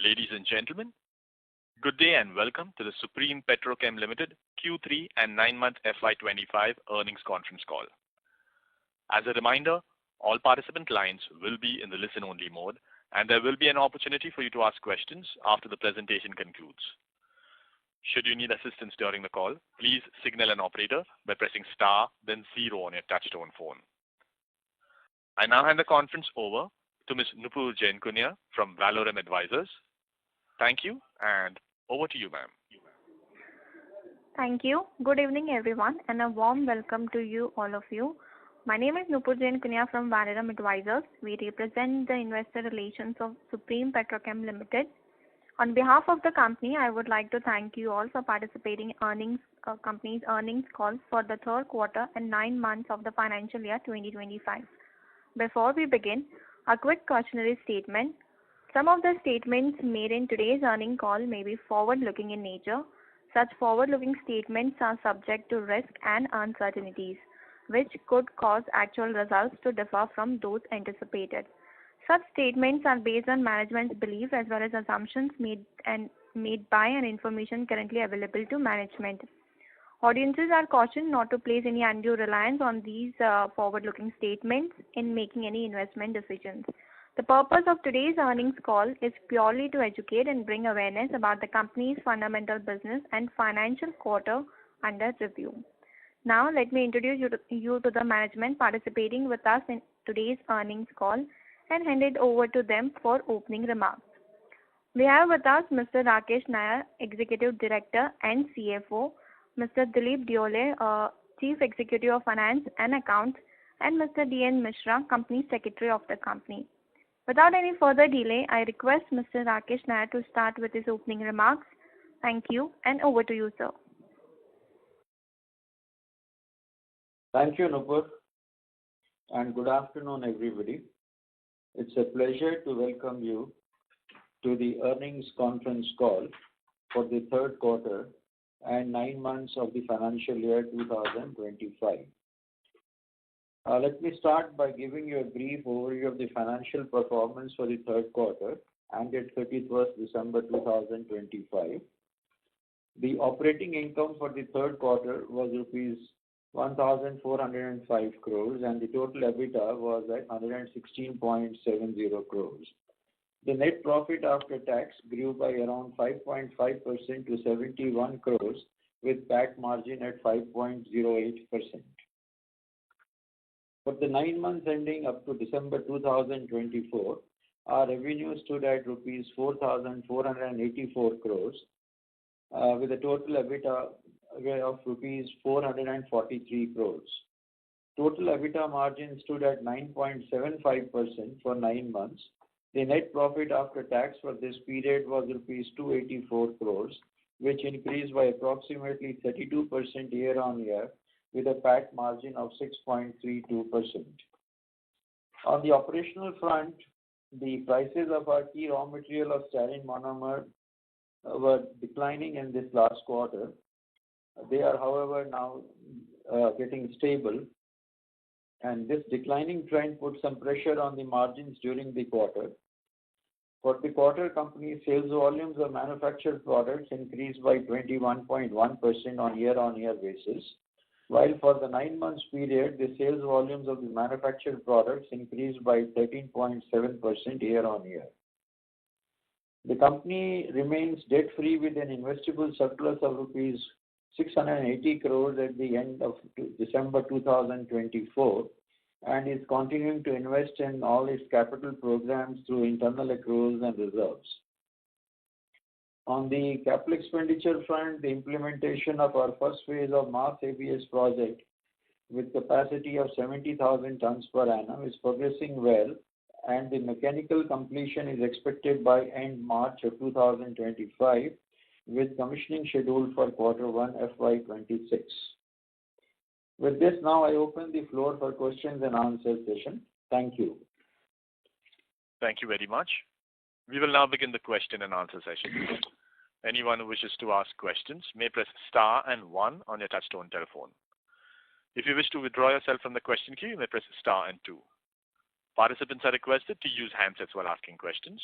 Ladies and gentlemen, good day and welcome to the Supreme Petrochem Limited Q3 and 9-month FY25 earnings conference call. As a reminder, all participant lines will be in the listen-only mode, and there will be an opportunity for you to ask questions after the presentation concludes. Should you need assistance during the call, please signal an operator by pressing star, then 0 on your touch-tone phone. I now hand the conference over to Ms. Nupur Jain Kunia from Valorem Advisors. Thank you, and over to you, ma'am. Thank you. Good evening, everyone, and a warm welcome to you, all of you. My name is Nupur Jain Kunia from Valorem Advisors. We represent the investor relations of Supreme Petrochem Limited. On behalf of the company, I would like to thank you all for participating in company's earnings call for the third quarter and 9 months of the financial year 2025. Before we begin, a quick cautionary statement. Some of the statements made in today's earnings call may be forward-looking in nature. Such forward-looking statements are subject to risk and uncertainties, which could cause actual results to differ from those anticipated. Such statements are based on management's belief as well as assumptions made by and information currently available to management. Audiences are cautioned not to place any undue reliance on these forward-looking statements in making any investment decisions. The purpose of today's earnings call is purely to educate and bring awareness about the company's fundamental business and financial quarter under review. Now, let me introduce you to the management participating with us in today's earnings call and hand it over to them for opening remarks. We have with us Mr. Rakesh Nair, Executive Director and CFO, Mr. Dilip Diole, Chief Executive of Finance and Accounts, and Mr. D.N. Mishra, Company Secretary of the company. Without any further delay, I request Mr. Rakesh Nair to start with his opening remarks. Thank you, and over to you, sir. Thank you, Nupur, and good afternoon, everybody. It's a pleasure to welcome you to the earnings conference call for the third quarter and 9 months of the financial year 2025. Let me start by giving you a brief overview of the financial performance for the third quarter ended 31st December 2025. The operating income for the third quarter was rupees 1,405 crores and the total EBITDA was at 116.70 crores. The net profit after tax grew by around 5.5% to 71 crores with PAT margin at 5.08%. For the 9 months ending up to December 2024, our revenue stood at rupees 4,484 crores with a total EBITDA of rupees 443 crores. Total EBITDA margin stood at 9.75% for 9 months. The net profit after tax for this period was rupees 284 crores, which increased by approximately 32% year-on-year with a PAT margin of 6.32%. On the operational front, the prices of our key raw material of styrene monomer were declining in this last quarter. They are, however, now getting stable, and this declining trend put some pressure on the margins during the quarter. For the quarter, company sales volumes of manufactured products increased by 21.1% on year-on-year basis, while for the 9 months period, the sales volumes of the manufactured products increased by 13.7% year-on-year. The company remains debt-free with an investable surplus of rupees 680 crores at the end of December 2024 and is continuing to invest in all its capital programs through internal accruals and reserves. On the capital expenditure front, the implementation of our first phase of mass ABS project with capacity of 70,000 tons per annum is progressing well, and the mechanical completion is expected by end March of 2025 with commissioning scheduled for Q1 FY26. With this, now I open the floor for questions and answers session. Thank you. Thank you very much. We will now begin the question and answer session. Anyone who wishes to ask questions may press star and 1 on your touchtone telephone. If you wish to withdraw yourself from the question queue, you may press star and 2. Participants are requested to use handsets while asking questions.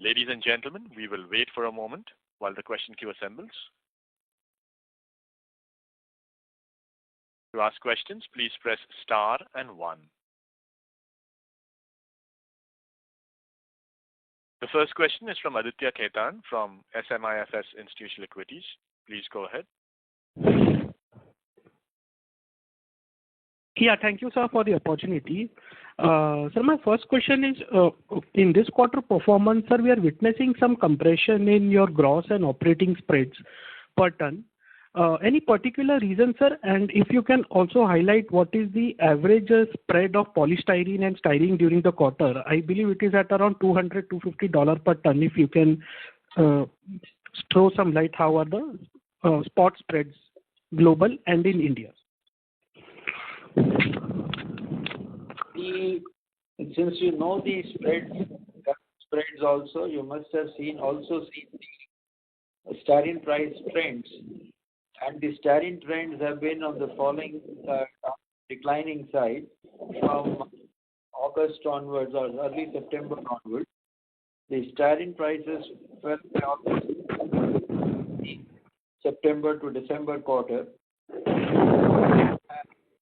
Ladies and gentlemen, we will wait for a moment while the question queue assembles. To ask questions, please press star and 1. The first question is from Aditya Khetan from SMIFS Institutional Equities. Please go ahead. Yeah, thank you, sir, for the opportunity. Sir, my first question is, in this quarter performance, sir, we are witnessing some compression in your gross and operating spreads per ton. Any particular reason, sir? And if you can also highlight what is the average spread of polystyrene and styrene during the quarter. I believe it is at around $200-$250 per ton. If you can throw some light, how are the spot spreads global and in India? Since you know the spreads also, you must have seen the styrene price trends. And the styrene trends have been on the falling, declining side from August onwards or early September onwards. The styrene prices fell by almost September to December quarter.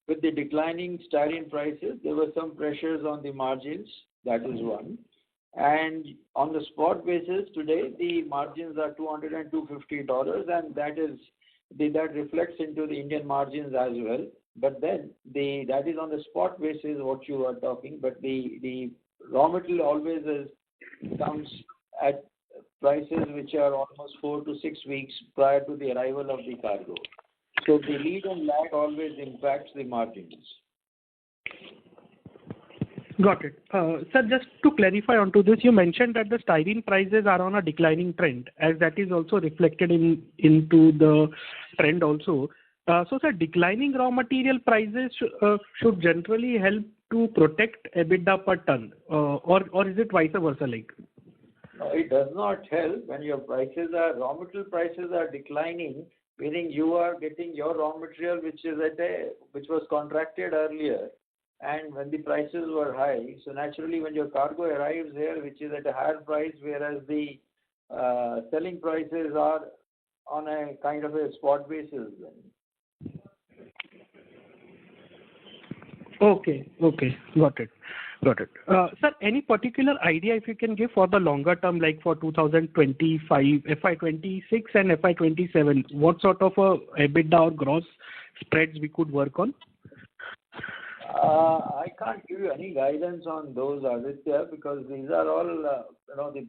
With the declining styrene prices, there were some pressures on the margins. That is one. And on the spot basis today, the margins are $200 and $250, and that reflects into the Indian margins as well. But then that is on the spot basis what you are talking. But the raw material always comes at prices which are almost 4 to 6 weeks prior to the arrival of the cargo. So the lead and lag always impacts the margins. Got it. Sir, just to clarify onto this, you mentioned that the styrene prices are on a declining trend, as that is also reflected into the trend also. So, sir, declining raw material prices should generally help to protect EBITDA per ton, or is it vice versa like? No, it does not help when your raw material prices are declining, meaning you are getting your raw material which was contracted earlier. And when the prices were high, so naturally when your cargo arrives here, which is at a higher price, whereas the selling prices are on a kind of a spot basis. Okay, got it. Sir, any particular idea if you can give for the longer term, like for 2025, FY26 and FY27, what sort of EBITDA or gross spreads we could work on? I can't give you any guidance on those, Aditya, because these are all, the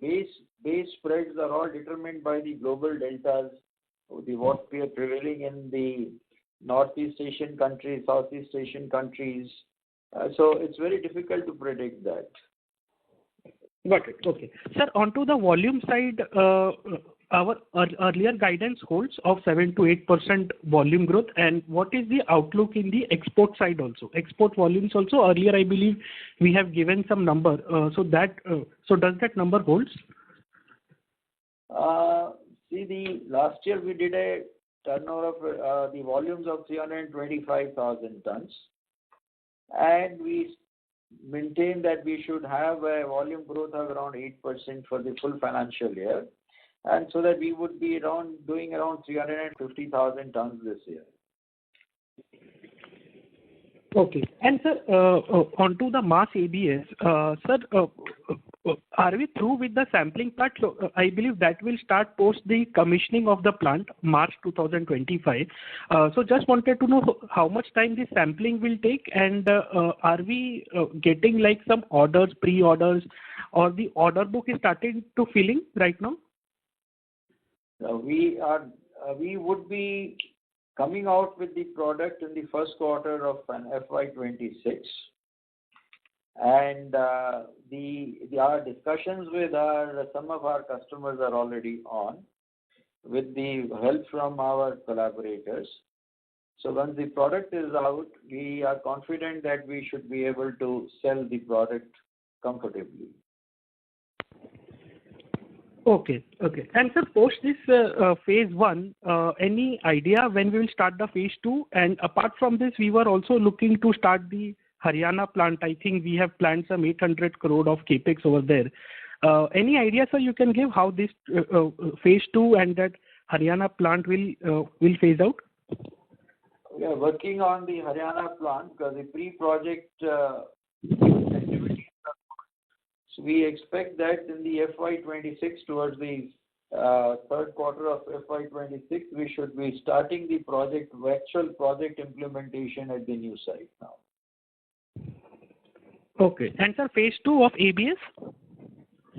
base spreads are all determined by the global deltas, what we are prevailing in the Northeast Asian countries, Southeast Asian countries. So it's very difficult to predict that. Got it. Okay. Sir, onto the volume side, our earlier guidance holds of 7 to 8% volume growth. And what is the outlook in the export side also? Export volumes also, earlier I believe we have given some number. So does that number holds? The last year we did a turnover of the volumes of 325,000 tons. And we maintain that we should have a volume growth of around 8% for the full financial year. And so that we would be doing around 350,000 tons this year. Okay. And sir, onto the mass ABS, sir, are we through with the sampling part? So I believe that will start post the commissioning of the plant, March 2025. So just wanted to know how much time the sampling will take, and are we getting like some orders, pre-orders, or the order book is starting to filling right now? We would be coming out with the product in the first quarter of an FY26. And our discussions with some of our customers are already on, with the help from our collaborators. So once the product is out, we are confident that we should be able to sell the product comfortably. Okay. And sir, post this phase 1, any idea when we will start the phase 2? And apart from this, we were also looking to start the Haryana plant. I think we have planned some 800 crore of capex over there. Any idea, sir, you can give how this phase 2 and that Haryana plant will phase out? We are working on the Haryana plant because the pre-project activities are. So we expect that in the FY26, towards the third quarter of FY26, we should be starting the actual project implementation at the new site now. Okay. And sir, phase 2 of ABS?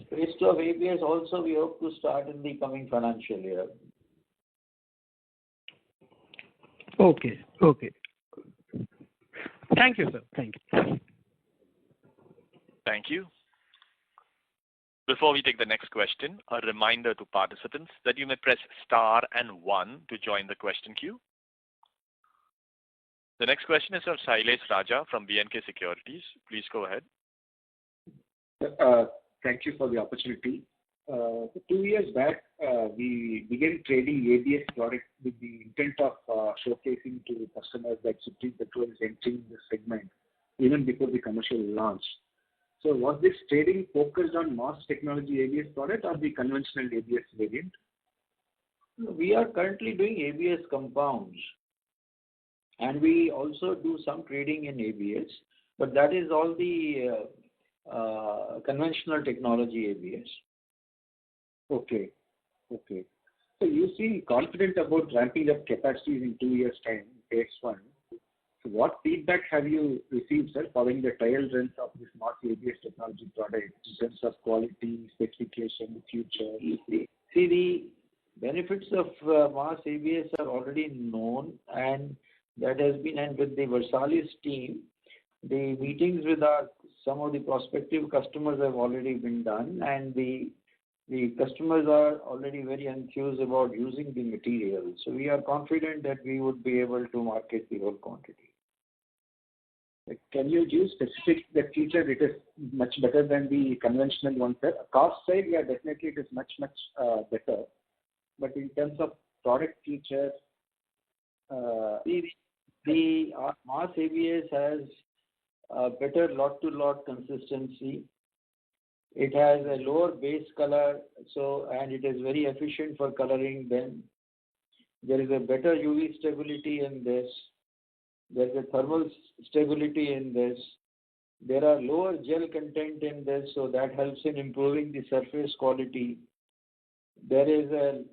Phase 2 of ABS also we hope to start in the coming financial year. Okay. Thank you, sir. Thank you. Thank you. Before we take the next question, a reminder to participants that you may press star and 1 to join the question queue. The next question is from Sailesh Raja from BNK Securities. Please go ahead. Thank you for the opportunity. 2 years back, we began trading ABS product with the intent of showcasing to customers that Supreme Petrol is entering this segment even before the commercial launch. So was this trading focused on mass technology ABS product or the conventional ABS variant? We are currently doing ABS compounds, and we also do some trading in ABS, but that is all the conventional technology ABS. Okay. So you seem confident about ramping up capacities in 2 years' time, phase 1. So what feedback have you received, sir, following the trial runs of this mass ABS technology product in terms of quality, specification, future? See, the benefits of mass ABS are already known, and that has been, and with the Versalis team, the meetings with some of the prospective customers have already been done, and the customers are already very enthused about using the material. So we are confident that we would be able to market the whole quantity. Can you give specific the feature it is much better than the conventional one, sir? Cost side, yeah, definitely it is much better. But in terms of product features, the mass ABS has a better lot-to-lot consistency. It has a lower base color, and it is very efficient for coloring them. There is a better UV stability in this. There is a thermal stability in this. There are lower gel content in this, so that helps in improving the surface quality. There is a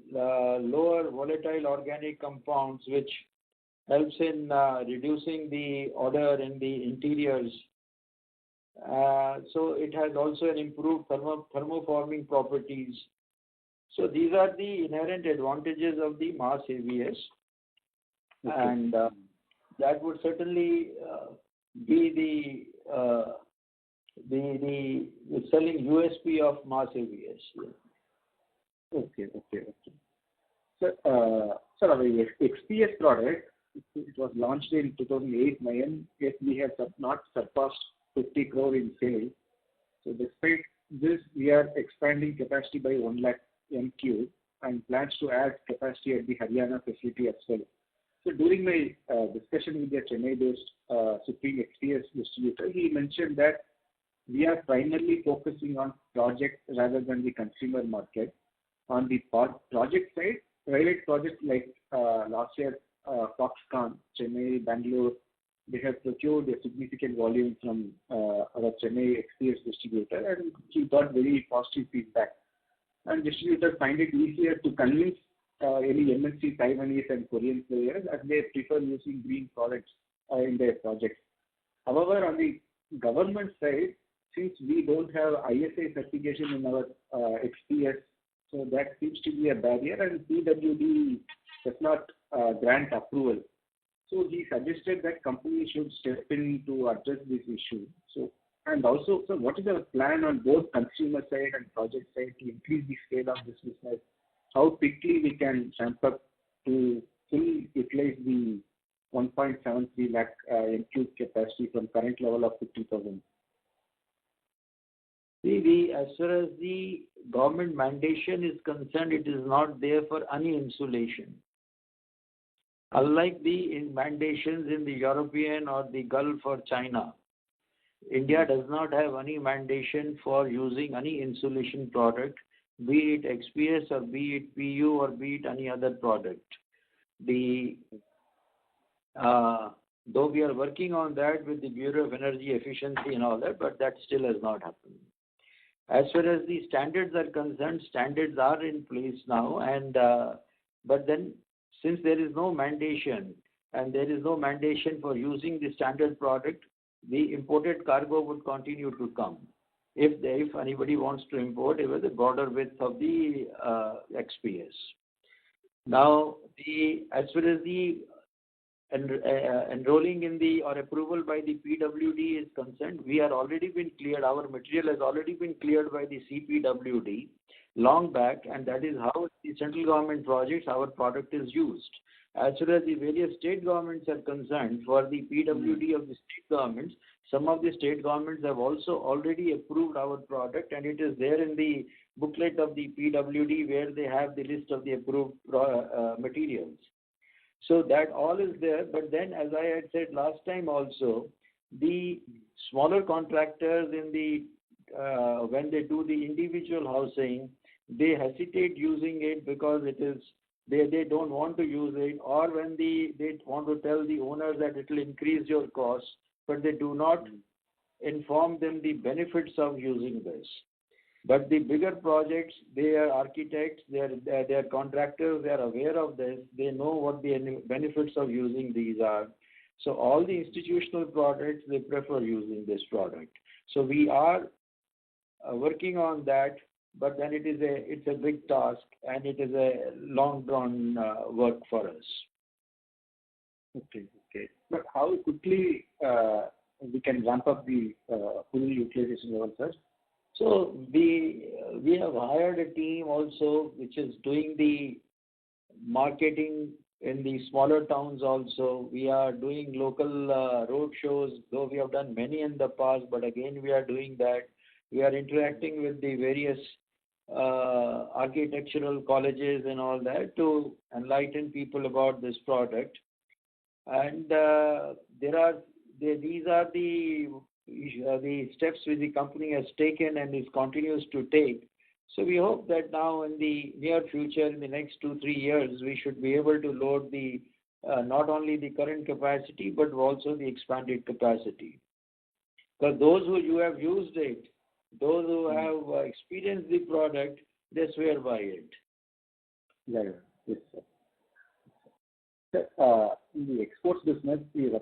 lower volatile organic compounds, which helps in reducing the odor in the interiors. So it has also an improved thermoforming properties. So these are the inherent advantages of the mass ABS. Okay. And that would certainly be the selling USP of mass ABS. Yeah. Okay. So, sir, our XPS product, it was launched in 2008-9, yet we have not surpassed 50 crore in sales. So despite this, we are expanding capacity by 1 lakh MQ and plans to add capacity at the Haryana facility as well. So during my discussion with the Chennai-based Supreme XPS distributor, he mentioned that we are primarily focusing on project rather than the consumer market. On the project side, private projects like last year, Foxconn, Chennai, Bangalore, they have procured a significant volume from our Chennai XPS distributor, and he got very positive feedback. And distributors find it easier to convince any MNC Taiwanese and Korean players, as they prefer using green products in their projects. However, on the government side, since we don't have ISA certification in our XPS, so that seems to be a barrier, and PWD does not grant approval. So he suggested that companies should step in to address this issue. So, and also, so what is our plan on both consumer side and project side to increase the scale of this business? How quickly we can ramp up to fully utilize the 1.73 lakh MQ capacity from current level of 50,000? See, as far as the government mandation is concerned, it is not there for any insulation. Unlike the mandations in the European or the Gulf or China, India does not have any mandation for using any insulation product, be it XPS or be it PU or be it any other product. Though we are working on that with the Bureau of Energy Efficiency and all that, but that still has not happened. As far as the standards are concerned, standards are in place now, and but then since there is no mandation and there is no mandation for using the standard product, the imported cargo would continue to come if anybody wants to import over the border width of the XPS. Now, as far as the enrolling in the or approval by the PWD is concerned, we are already been cleared. Our material has already been cleared by the CPWD long back, and that is how the central government projects our product is used. As far as the various state governments are concerned, for the PWD of the state governments, some of the state governments have also already approved our product, and it is there in the booklet of the PWD where they have the list of the approved materials. So that all is there, but then as I had said last time also, the smaller contractors in the when they do the individual housing, they hesitate using it because it is they don't want to use it, or when they want to tell the owners that it will increase your costs, but they do not inform them the benefits of using this. But the bigger projects, they are architects, they are contractors, they are aware of this, they know what the benefits of using these are. So all the institutional products, they prefer using this product. So we are working on that, but then it's a big task and it is a long drawn work for us. Okay. But how quickly we can ramp up the full utilization level, sir? So we have hired a team also which is doing the marketing in the smaller towns also. We are doing local road shows, though we have done many in the past, but again we are doing that. We are interacting with the various architectural colleges and all that to enlighten people about this product. And these are the steps which the company has taken and is continues to take. So we hope that now in the near future, in the next 2-3 years, we should be able to load the not only the current capacity but also the expanded capacity. Because those who have used it, those who have experienced the product, they swear by it. Yeah. Yes, sir. Sir, in the exports business, we are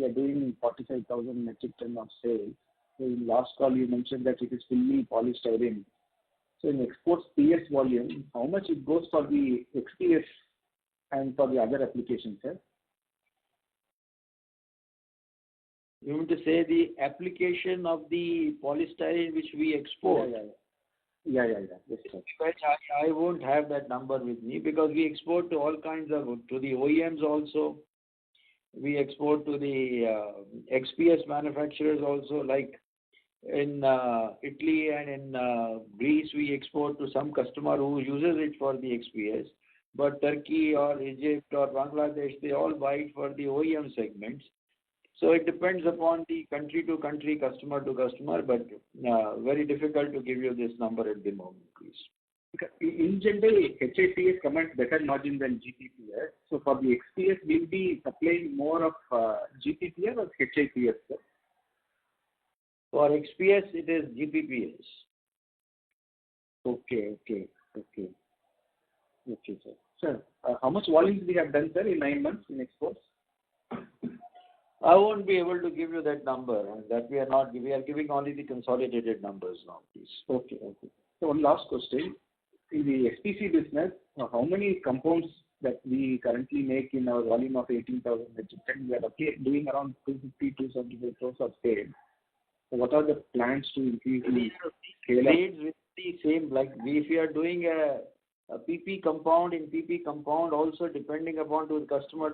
doing 45,000 metric ton of sales. So in last call, you mentioned that it is fully polystyrene. So in exports PS volume, how much it goes for the XPS and for the other applications, sir? You mean to say the application of the polystyrene which we export? Yeah. Yes, sir. I won't have that number with me because we export to all kinds of, to the OEMs also. We export to the XPS manufacturers also, like in Italy and in Greece, we export to some customer who uses it for the XPS. But Turkey or Egypt or Bangladesh, they all buy it for the OEM segments. So it depends upon the country to country, customer to customer, but very difficult to give you this number at the moment, please. In general, HIPS commands better margin than GPPS. So for the XPS, will be supplying more of GPPS or HIPS, sir? For XPS, it is GPPS. Okay, sir. Sir, how much volumes we have done, sir, in 9 months in exports? I won't be able to give you that number. That we are giving only the consolidated numbers now, please. Okay. So one last question. In the SPC business, how many compounds that we currently make in our volume of 18,000 metric ton? We are doing around 250-275 crores of sales. So what are the plans to increase the scale up? Trades with the same, like if we are doing a PP compound, in PP compound also depending upon to customer,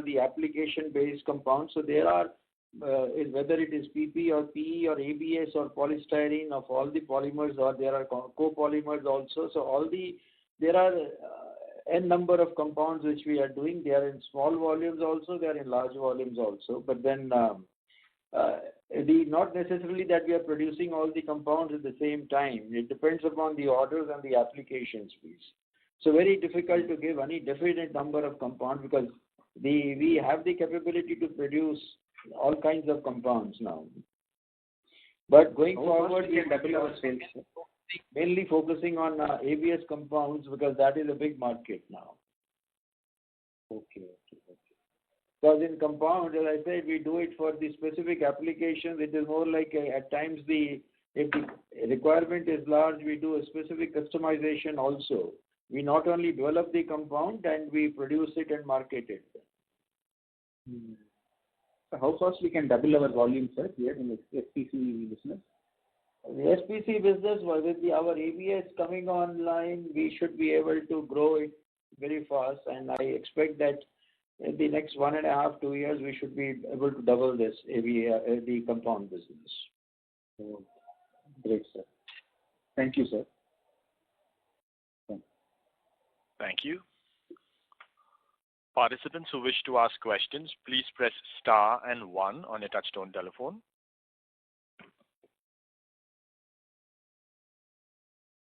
the application-based compound. So there are, whether it is PP or PE or ABS or polystyrene of all the polymers, or there are copolymers also. So there are n number of compounds which we are doing. They are in small volumes also, they are in large volumes also. But then not necessarily that we are producing all the compounds at the same time. It depends upon the orders and the applications, please. So very difficult to give any definite number of compounds because we have the capability to produce all kinds of compounds now. But going forward, we are mainly focusing on ABS compounds because that is a big market now. Okay. Because in compound, as I said, we do it for the specific applications. It is more like at times if the requirement is large, we do a specific customization also. We not only develop the compound and we produce it and market it. So how fast we can double our volume, sir, here in the SPC business? The SPC business, with our ABS coming online, we should be able to grow it very fast, and I expect that in the next 1.5 to 2 years, we should be able to double this the compound business. Oh, great, sir. Thank you, sir. Thank you. Participants who wish to ask questions, please press star and 1 on your touchtone telephone.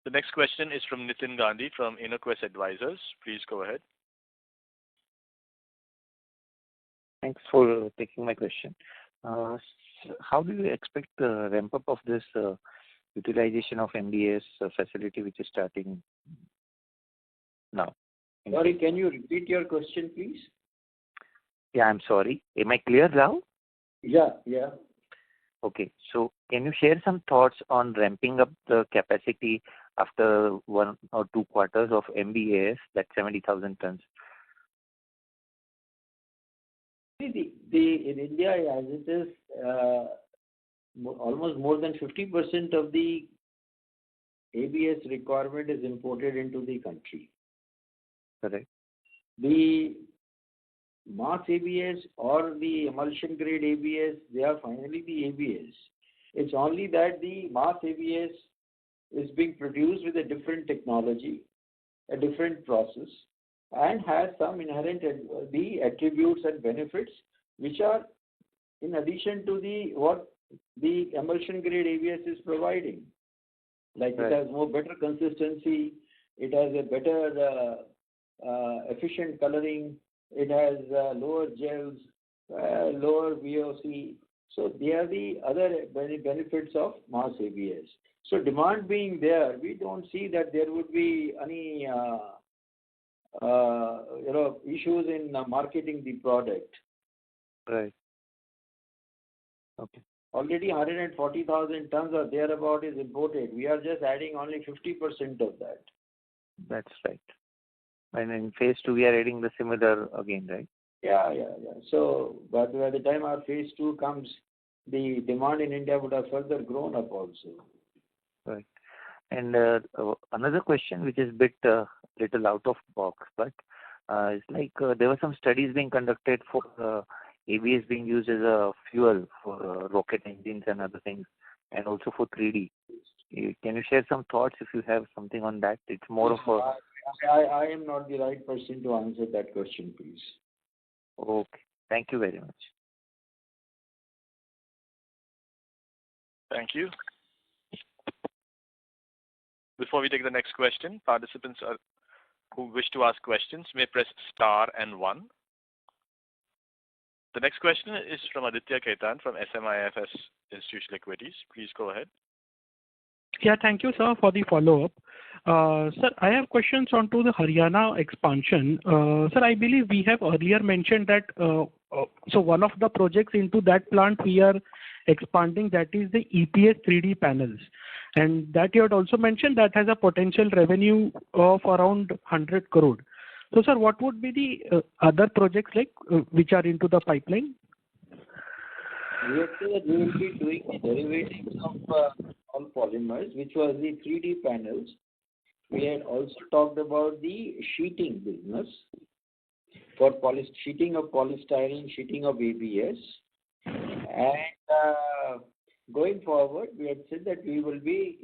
The next question is from Nitin Gandhi from InnoQuest Advisors. Please go ahead. Thanks for taking my question. How do you expect the ramp up of this utilization of MBS facility which is starting now? Sorry, can you repeat your question, please? Yeah, I'm sorry. Am I clear now? Yeah. Okay. So can you share some thoughts on ramping up the capacity after 1 or 2 quarters of MBS, that 70,000 tons? In India, as it is, almost more than 50% of the ABS requirement is imported into the country. Correct. The mass ABS or the emulsion grade ABS, they are finally the ABS. It's only that the mass ABS is being produced with a different technology, a different process, and has some inherent the attributes and benefits which are in addition to what the emulsion grade ABS is providing. Like It has better consistency, it has a better efficient coloring, it has lower gels, lower VOC. So they are the other benefits of mass ABS. So demand being there, we don't see that there would be any issues in marketing the product. Right. Okay. Already 140,000 tons or thereabout is imported. We are just adding only 50% of that. That's right. And in phase 2, we are adding the similar again, right? Yeah. So, but by the time our phase 2 comes, the demand in India would have further grown up also. Right. And another question, which is bit little out of box, but it's like there were some studies being conducted for ABS being used as a fuel for rocket engines and other things, and also for 3D. Can you share some thoughts if you have something on that? It's more of a... I am not the right person to answer that question, please. Okay. Thank you very much. Thank you. Before we take the next question, participants who wish to ask questions may press star and 1. The next question is from Aditya Khetan from SMIFS Institutional Equities. Please go ahead. Yeah, thank you, sir, for the follow-up. Sir, I have questions onto the Haryana expansion. Sir, I believe we have earlier mentioned that so one of the projects into that plant we are expanding, that is the EPS 3D panels. And that you had also mentioned that has a potential revenue of around 100 crore. So, sir, what would be the other projects like which are into the pipeline? We will be doing the derivatives of all polymers, which was the 3D panels. We had also talked about the sheeting business for sheeting of polystyrene, sheeting of ABS. And going forward, we had said that we will be,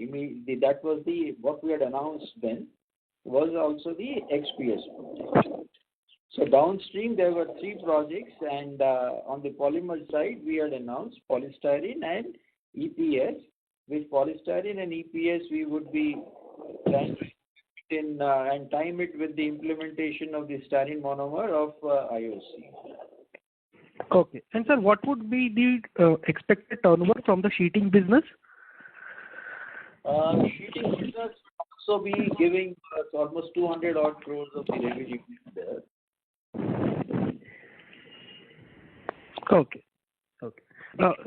that was what we had announced then, was also the XPS project. So downstream, there were 3 projects, and on the polymer side, we had announced polystyrene and EPS. With polystyrene and EPS, we would be trying to and time it with the implementation of the styrene monomer of IOC. Okay. And sir, what would be the expected turnover from the sheeting business? Sheeting business will also be giving us almost 200 odd crores of the revenue there. Okay. Okay.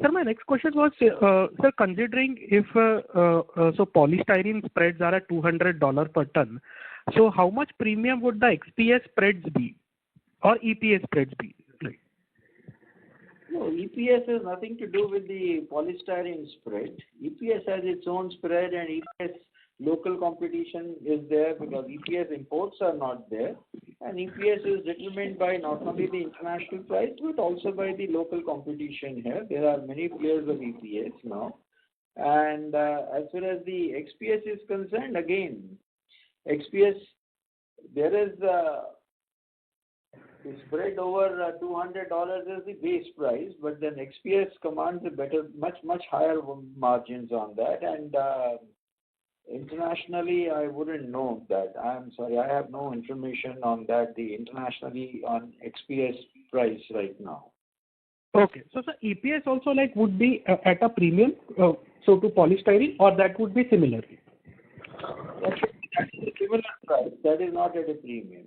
Sir, my next question was, sir, considering if so polystyrene spreads are at $200 per ton, so how much premium would the XPS spreads be or EPS spreads be? Like, no, EPS has nothing to do with the polystyrene spread. EPS has its own spread, and EPS local competition is there because EPS imports are not there. And EPS is determined by not only the international price, but also by the local competition here. There are many players of EPS now. And as far as the XPS is concerned, again, XPS, there is the spread over $200 is the base price, but then XPS commands a better, much higher margins on that. And internationally, I wouldn't know that. I'm sorry, I have no information on that, the internationally on XPS price right now. okay. So sir, EPS also like would be at a premium, so to polystyrene, or that would be similar? That is a similar price. That is not at a premium.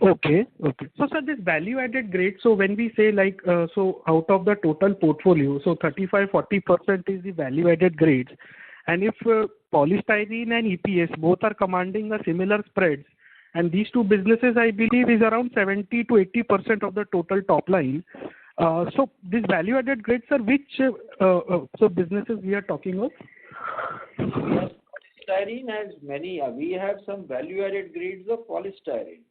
Okay. Okay. So sir, this value-added grade, so when we say like, so out of the total portfolio, so 35-40% is the value-added grades. And if polystyrene and EPS both are commanding a similar spreads, and these two businesses, I believe, is around 70 to 80% of the total top line. So this value-added grades are which so businesses we are talking of? Yes, polystyrene has many. We have some value-added grades of polystyrene.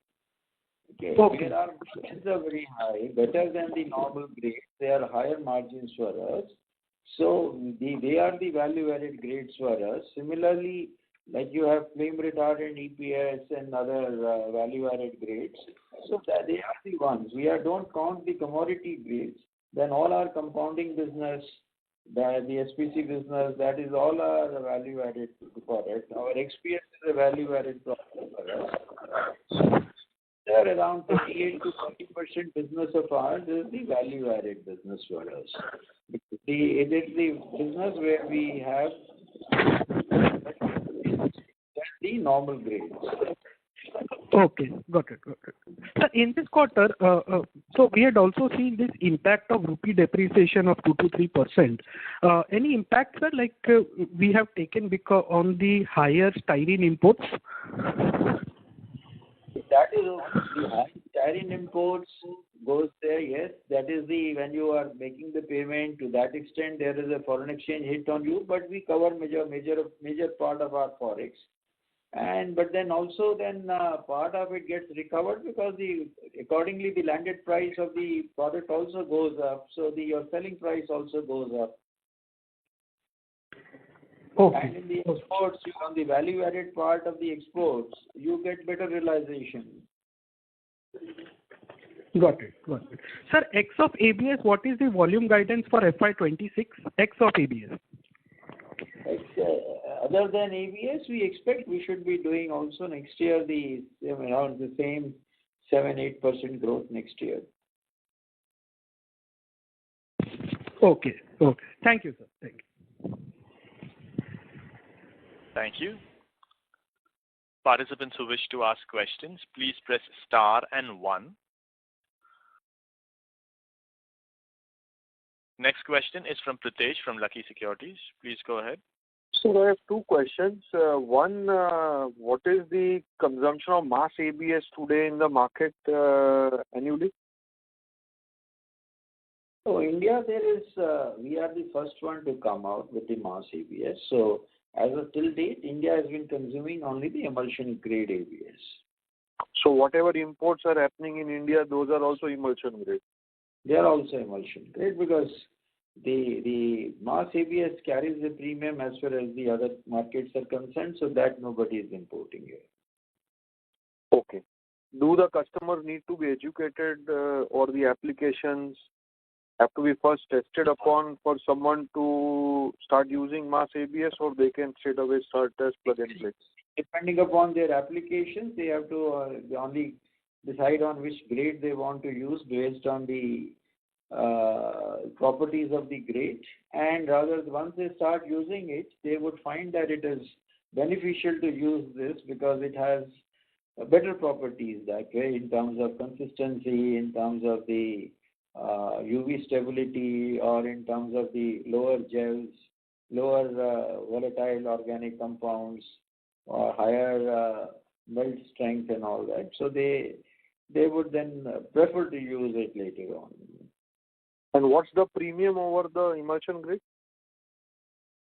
Okay. There are margins are very high, better than the normal grades. They are higher margins for us. So they are the value-added grades for us. Similarly, like you have flame retardant, EPS, and other value-added grades. So that they are the ones. We don't count the commodity grades. Then all our compounding business, the SPC business, that is all our value-added product. Our XPS is a value-added product for us. There around 38 to 40% business of ours is the value-added business for us. It is the business where we have the normal grades. Okay, got it. Sir, in this quarter, so we had also seen this impact of rupee depreciation of 2 to 3%. Any impact, sir, like we have taken because on the higher styrene imports? That is the high styrene imports goes there, yes. That is when you are making the payment, to that extent there is a foreign exchange hit on you, but we cover major part of our forex. But then also part of it gets recovered because accordingly the landed price of the product also goes up, so your selling price also goes up. Okay. And in the exports, on the value-added part of the exports, you get better realization. Got it. Sir, X of ABS, what is the volume guidance for FY26? X of ABS. Other than ABS, we expect we should be doing also next year around the same 7-8% growth next year. Okay. Thank you, sir. Thank you. Thank you. Participants who wish to ask questions, please press star and 1. Next question is from Pritesh from Lucky Securities. Please go ahead. So I have 2 questions. One, what is the consumption of mass ABS today in the market annually? So India, we are the first one to come out with the mass ABS. So as of till date, India has been consuming only the emulsion grade ABS. So whatever imports are happening in India, those are also emulsion grade? They are also emulsion grade because the mass ABS carries the premium as far as the other markets are concerned, so that nobody is importing here. Okay. do the customers need to be educated or the applications have to be first tested upon for someone to start using mass ABS, or they can straight away start as plug and play? Depending upon their applications, they have to only decide on which grade they want to use based on the properties of the grade. And rather, once they start using it, they would find that it is beneficial to use this because it has better properties that way in terms of consistency, in terms of the UV stability, or in terms of the lower gels, lower volatile organic compounds, or higher melt strength and all that. So they would then prefer to use it later on. And what's the premium over the emulsion grade?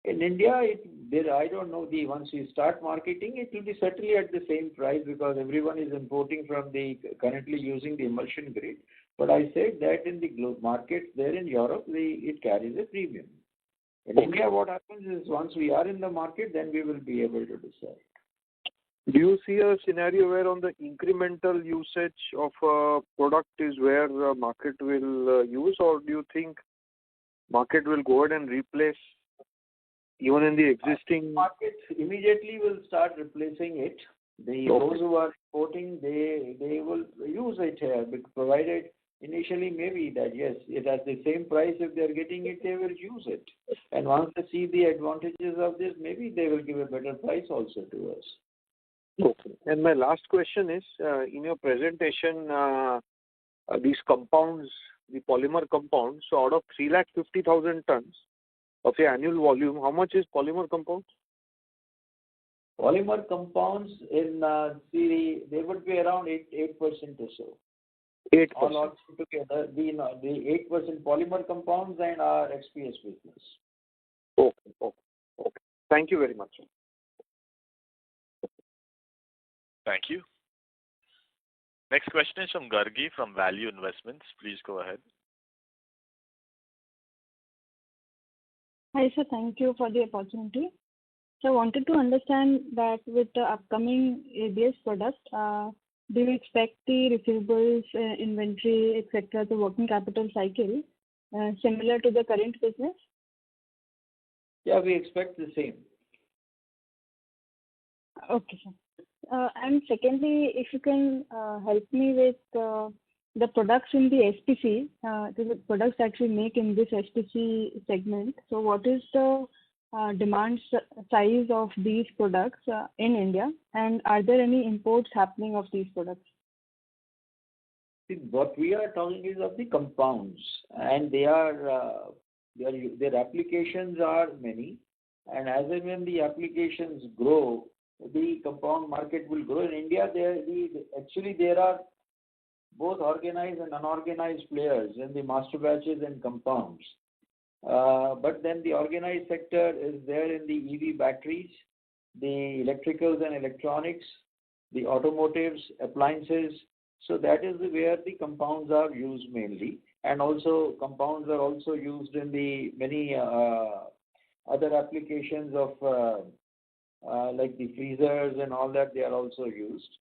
In India, I don't know, once we start marketing, it will be certainly at the same price because everyone is importing from currently using the emulsion grade. But I said that in the global markets there in Europe, it carries a premium. In India, what happens is once we are in the market, then we will be able to decide. Do you see a scenario where on the incremental usage of a product is where the market will use, or do you think market will go ahead and replace even in the existing markets immediately will start replacing it. Those who are importing, they will use it here, provided initially maybe that yes, it at the same price if they are getting it, they will use it. And once they see the advantages of this, maybe they will give a better price also to us. Okay. And my last question is, in your presentation, these compounds, the polymer compounds, so out of 350,000 tons of your annual volume, how much is polymer compounds? Polymer compounds in they would be around 8% or so. 8%. All together, the 8% polymer compounds and our XPS business. Okay. Thank you very much. Thank you. Next question is from Gargi from Value Investments. Please go ahead. Hi, sir. Thank you for the opportunity. So I wanted to understand that with the upcoming ABS product, do you expect the receivables, inventory, etc., the working capital cycle similar to the current business? Yeah, we expect the same. Okay, sir. And secondly, if you can help me with the products in the SPC, the products that we make in this SPC segment. So what is the demand size of these products in India, and are there any imports happening of these products? What we are talking is of the compounds, and their applications are many, and as and when the applications grow, the compound market will grow. In India, there are both organized and unorganized players in the master batches and compounds. But then the organized sector is there in the EV batteries, the electricals and electronics, the automotives, appliances. So that is where the compounds are used mainly. And also compounds are also used in the many other applications of like the freezers and all that, they are also used.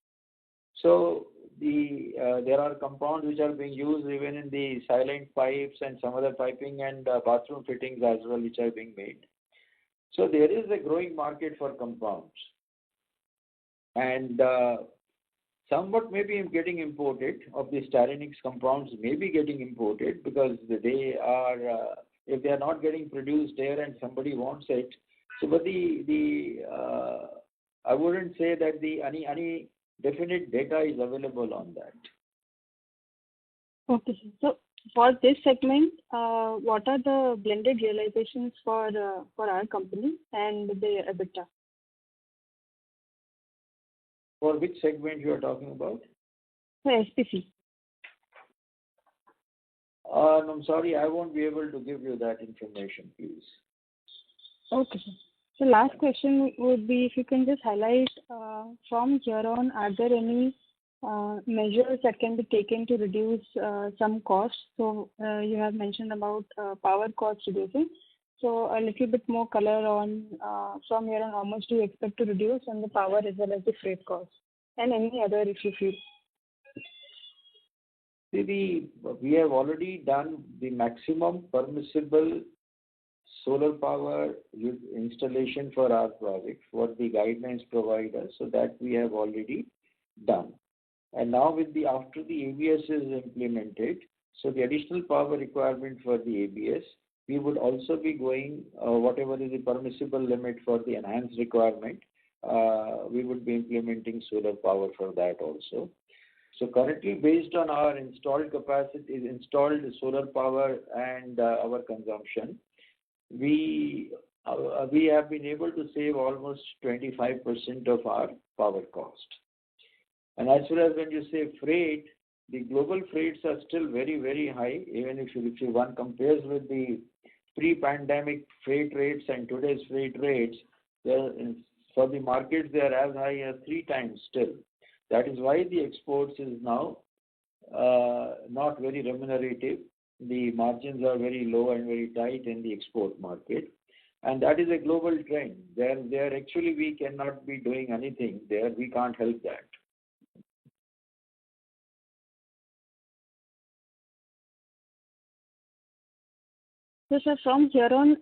So there are compounds which are being used even in the silent pipes and some other piping and bathroom fittings as well, which are being made. So there is a growing market for compounds, and somewhat maybe getting imported of the styrenics compounds may be getting imported because they are if they are not getting produced there and somebody wants it. So, but I wouldn't say that any definite data is available on that. Okay, sir. So for this segment, what are the blended realizations for our company and the EBITDA? For which segment you are talking about? For SPC. No, I'm sorry, I won't be able to give you that information, please. Okay, sir. So last question would be if you can just highlight from here on, are there any measures that can be taken to reduce some costs? So you have mentioned about power cost reducing. So a little bit more color on from here on, how much do you expect to reduce on the power as well as the freight cost, and any other if you feel? See, we have already done the maximum permissible solar power installation for our project, what the guidelines provide us, so that we have already done. And now after the ABS is implemented, so the additional power requirement for the ABS, we would also be going whatever is the permissible limit for the enhanced requirement, we would be implementing solar power for that also. So currently, based on our installed capacity, installed solar power and our consumption, we have been able to save almost 25% of our power cost. And as far as when you say freight, the global freights are still very, very high. Even if one compares with the pre-pandemic freight rates and today's freight rates, for the markets they are as high as 3 times still. That is why the exports is now not very remunerative. The margins are very low and very tight in the export market. And that is a global trend. There actually we cannot be doing anything there. We can't help that. So, sir, from here on,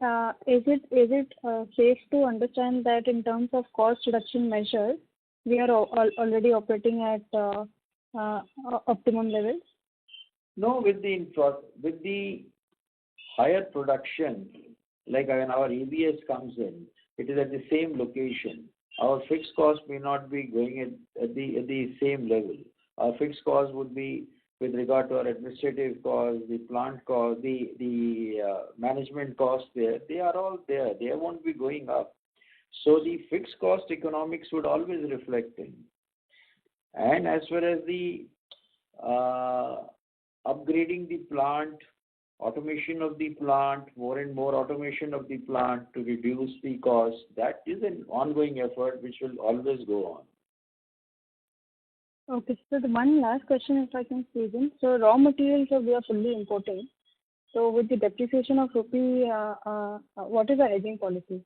is it safe to understand that in terms of cost reduction measures, we are already operating at optimum levels? No, with the higher production, like when our ABS comes in, it is at the same location. Our fixed cost may not be going at the same level. Our fixed cost would be with regard to our administrative costs, the plant cost, the management costs there. They are all there. They won't be going up. So the fixed cost economics would always reflect in. And as far as the upgrading the plant, automation of the plant, more and more automation of the plant to reduce the cost, that is an ongoing effort which will always go on. Okay, so the one last question, if I can squeeze in. So raw materials we are fully importing. So with the depreciation of rupee, what is the hedging policy?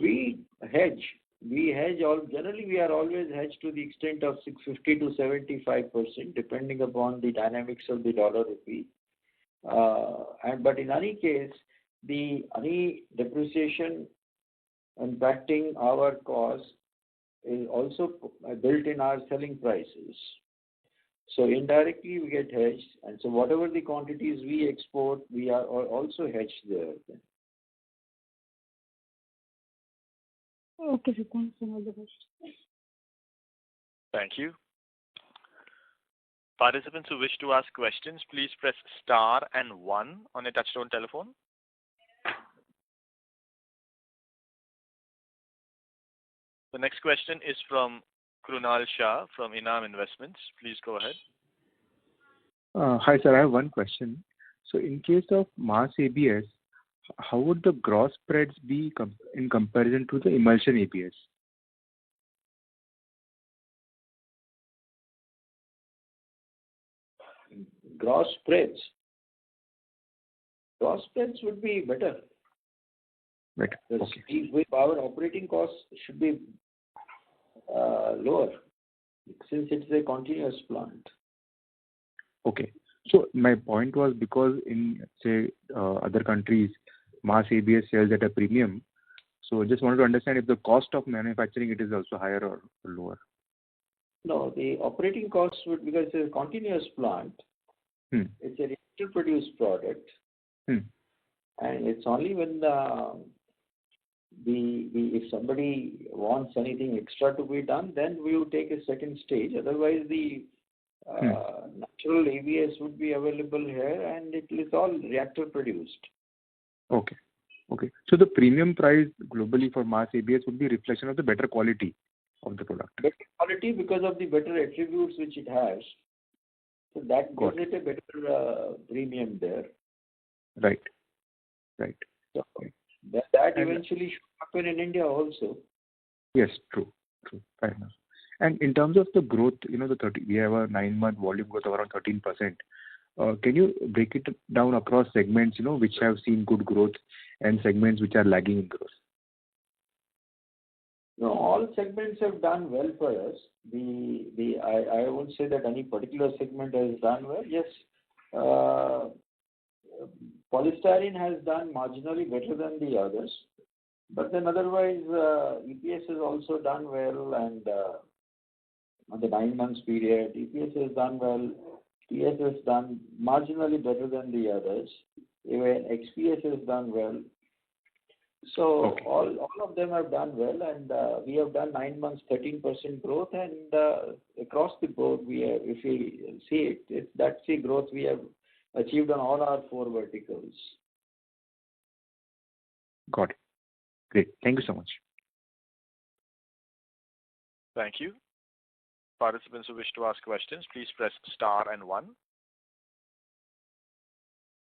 We hedge. Generally, we are always hedged to the extent of 50 to 75%, depending upon the dynamics of the dollar rupee. But in any case, any depreciation impacting our cost is also built in our selling prices. So indirectly, we get hedged, and so whatever the quantities we export, we are also hedged there. Okay, sir. Thanks and all the best. Thank you. Participants who wish to ask questions, please press star and 1 on your touchtone telephone. The next question is from Krunal Shah from Enam Investments. Please go ahead. Hi, sir. I have one question. So in case of mass ABS, how would the gross spreads be in comparison to the emulsion ABS? Gross spreads would be better. Better. Okay. Our operating costs should be lower since it's a continuous plant. Okay. So my point was because in, say, other countries, mass ABS sells at a premium. So just wanted to understand if the cost of manufacturing it is also higher or lower. No, the operating costs would, because it's a continuous plant, it's a reactor-produced product, and it's only when if somebody wants anything extra to be done, then we would take a second stage. Otherwise, the natural ABS would be available here, and it is all reactor-produced. Okay. Okay. So the premium price globally for mass ABS would be a reflection of the better quality of the product. Better quality because of the better attributes which it has. So that gives it a better premium there. Right. Right. So that eventually should happen in India also. Yes, true. Fair enough. And in terms of the growth, we have a 9-month volume growth of around 13%. Can you break it down across segments, which have seen good growth and segments which are lagging in growth? No, all segments have done well for us. I won't say that any particular segment has done well. Yes, polystyrene has done marginally better than the others, but then otherwise, EPS has also done well, and on the 9 months period, EPS has done well. TS has done marginally better than the others. Even XPS has done well. So Okay. all of them have done well, and we have done 9 months 13% growth, and across the board, if we see it, that's the growth we have achieved on all our 4 verticals. Got it. Great. Thank you so much. Thank you. Participants who wish to ask questions, please press star and 1.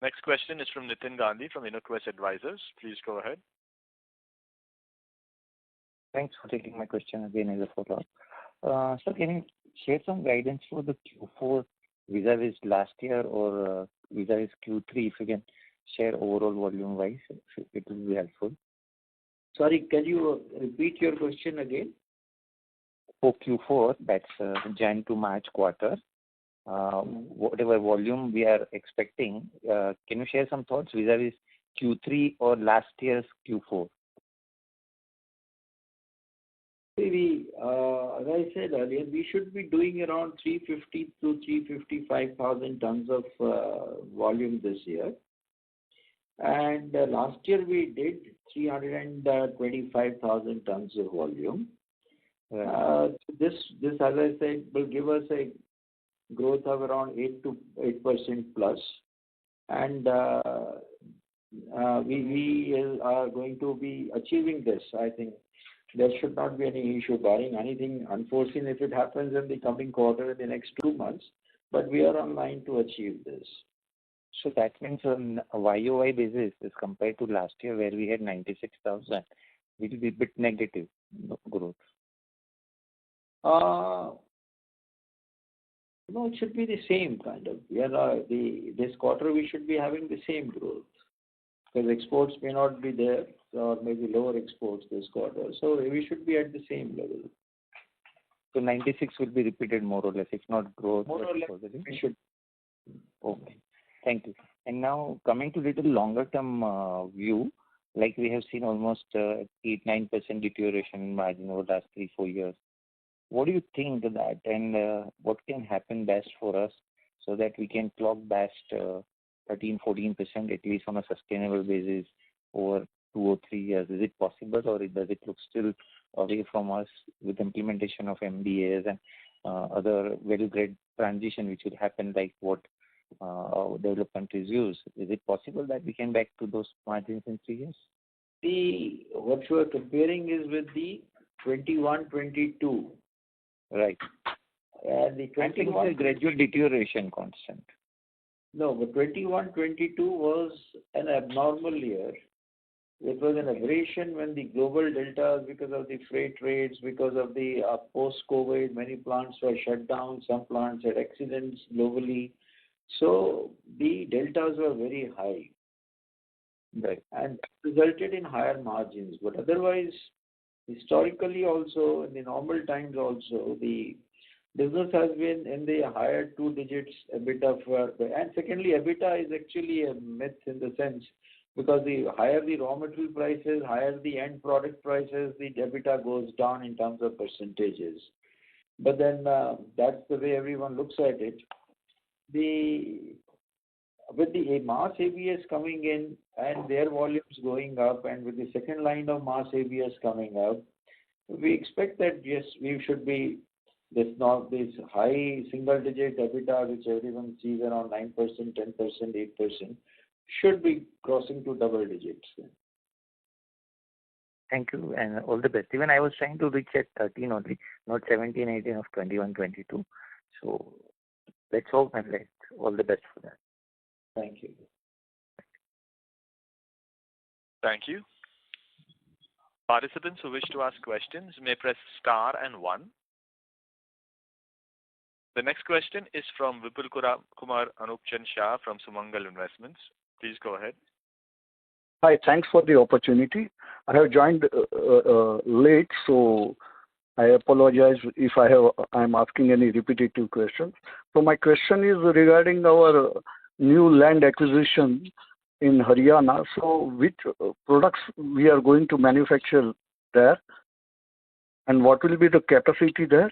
Next question is from Nitin Gandhi from InnoQuest Advisors. Please go ahead. Thanks for taking my question again as a follow-up. Sir, can you share some guidance for the Q4 vis-a-vis last year or vis-a-vis Q3? If you can share overall volume-wise, it will be helpful. Sorry, can you repeat your question again? For Q4, that's Jan to March quarter, whatever volume we are expecting, can you share some thoughts vis-a-vis Q3 or last year's Q4? As I said earlier, we should be doing around 350 to 355,000 tons of volume this year. And last year we did 325,000 tons of volume. This, as I said, will give us a growth of around 8% plus. And we are going to be achieving this. I think there should not be any issue barring anything unforeseen if it happens in the coming quarter in the next 2 months. But we are on line to achieve this. So that means on a YOY basis as compared to last year where we had 96,000, it will be a bit negative growth. No, it should be the same kind of. This quarter we should be having the same growth because exports may not be there or maybe lower exports this quarter. So we should be at the same level. So 96 will be repeated more or less, if not growth. More or less, positive. we should. Okay. Thank you. And now coming to little longer term view, like we have seen almost 8-9% deterioration in margin over the last 3-4 years. What do you think of that, and what can happen best for us so that we can clock best 13-14% at least on a sustainable basis over 2 or 3 years? Is it possible, or does it look still away from us with implementation of MBAs and other value grade transition which will happen like what developed countries use? Is it possible that we can back to those margins in 3 years? What you are comparing is with the 21-22. Right. The 21 gradual deterioration constant. No, but 21-22 was an abnormal year. It was an aberration when the global deltas, because of the freight rates, because of the post-COVID, many plants were shut down. Some plants had accidents globally. So the deltas were very high. Right. And resulted in higher margins. But otherwise, historically also, in the normal times also, the business has been in the higher 2 digits EBITDA. And secondly, EBITDA is actually a myth in the sense because the higher the raw material prices, higher the end product prices, the EBITDA goes down in terms of percentages. But then that's the way everyone looks at it. With the mass ABS coming in and their volumes going up, and with the second line of mass ABS coming up, we expect that yes, we should be this high single-digit EBITDA, which everyone sees around 9%, 10%, 8%, should be crossing to double digits. Thank you, and all the best. Even I was trying to reach at 13 only, not 17, 18 of 21, 22. So let's hope and let all the best for that. Thank you. Thank you. Participants who wish to ask questions may press star and 1. The next question is from Vipul Kumar Anupchand Shah from Sumangal Investments. Please go ahead. Hi, thanks for the opportunity. I have joined late, so I apologize if I'm asking any repetitive questions. So my question is regarding our new land acquisition in Haryana. So which products we are going to manufacture there, and what will be the capacity there?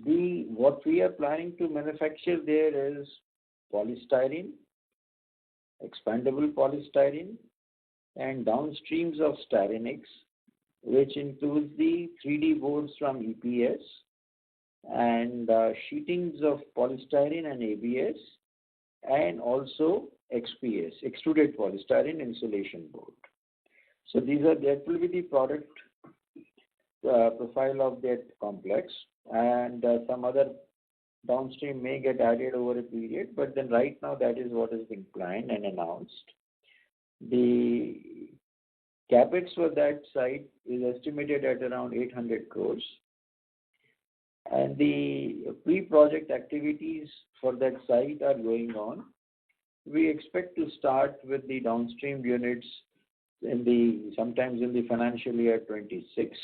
What we are planning to manufacture there is polystyrene, expandable polystyrene, and downstreams of styrenics, which includes the 3D boards from EPS and sheetings of polystyrene and ABS, and also XPS, extruded polystyrene insulation board. So that will be the product profile of that complex, and some other downstream may get added over a period, but then right now that is what is being planned and announced. The capex for that site is estimated at around 800 crores, and the pre-project activities for that site are going on. We expect to start with the downstream units sometimes in the financial year 26,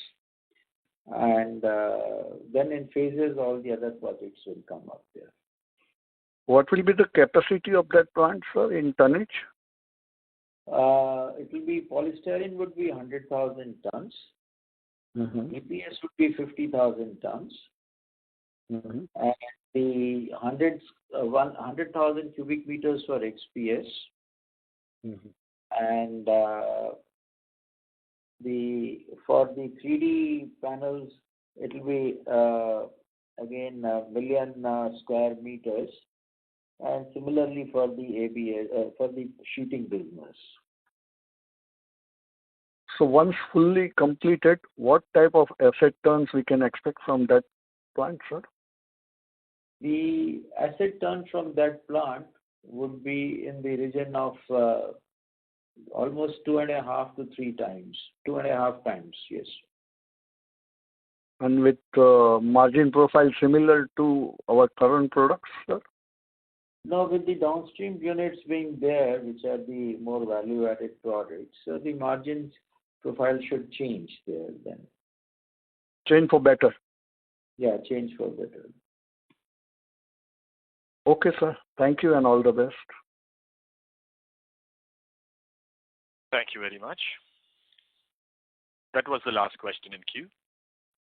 and then in phases all the other projects will come up there. What will be the capacity of that plant, sir, in tonnage? It will be polystyrene would be 100,000 tons. EPS would be 50,000 tons. And the 100,000 cubic meters for XPS. And for the 3D panels, it will be again a million square meters. And similarly for the ABS, for the sheeting business. So once fully completed, what type of asset turns we can expect from that plant, sir? The asset turn from that plant would be in the region of almost 2.5 to 3 times. 2.5 times, yes. And with margin profile similar to our current products, sir? No, with the downstream units being there, which are the more value-added products, so the margins profile should change there then. Change for better? Yeah, change for better. Okay, sir. Thank you and all the best. Thank you very much. That was the last question in queue.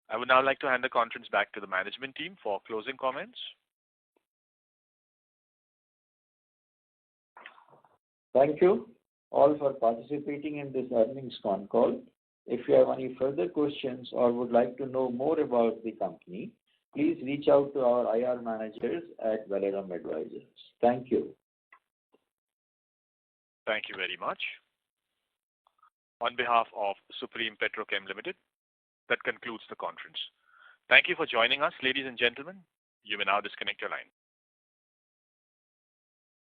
I would now like to hand the conference back to the management team for closing comments. Thank you all for participating in this earnings con call. If you have any further questions or would like to know more about the company, please reach out to our IR managers at Valorem Advisors. Thank you. Thank you very much. On behalf of Supreme Petrochem Limited, that concludes the conference. Thank you for joining us, ladies and gentlemen. You may now disconnect your line.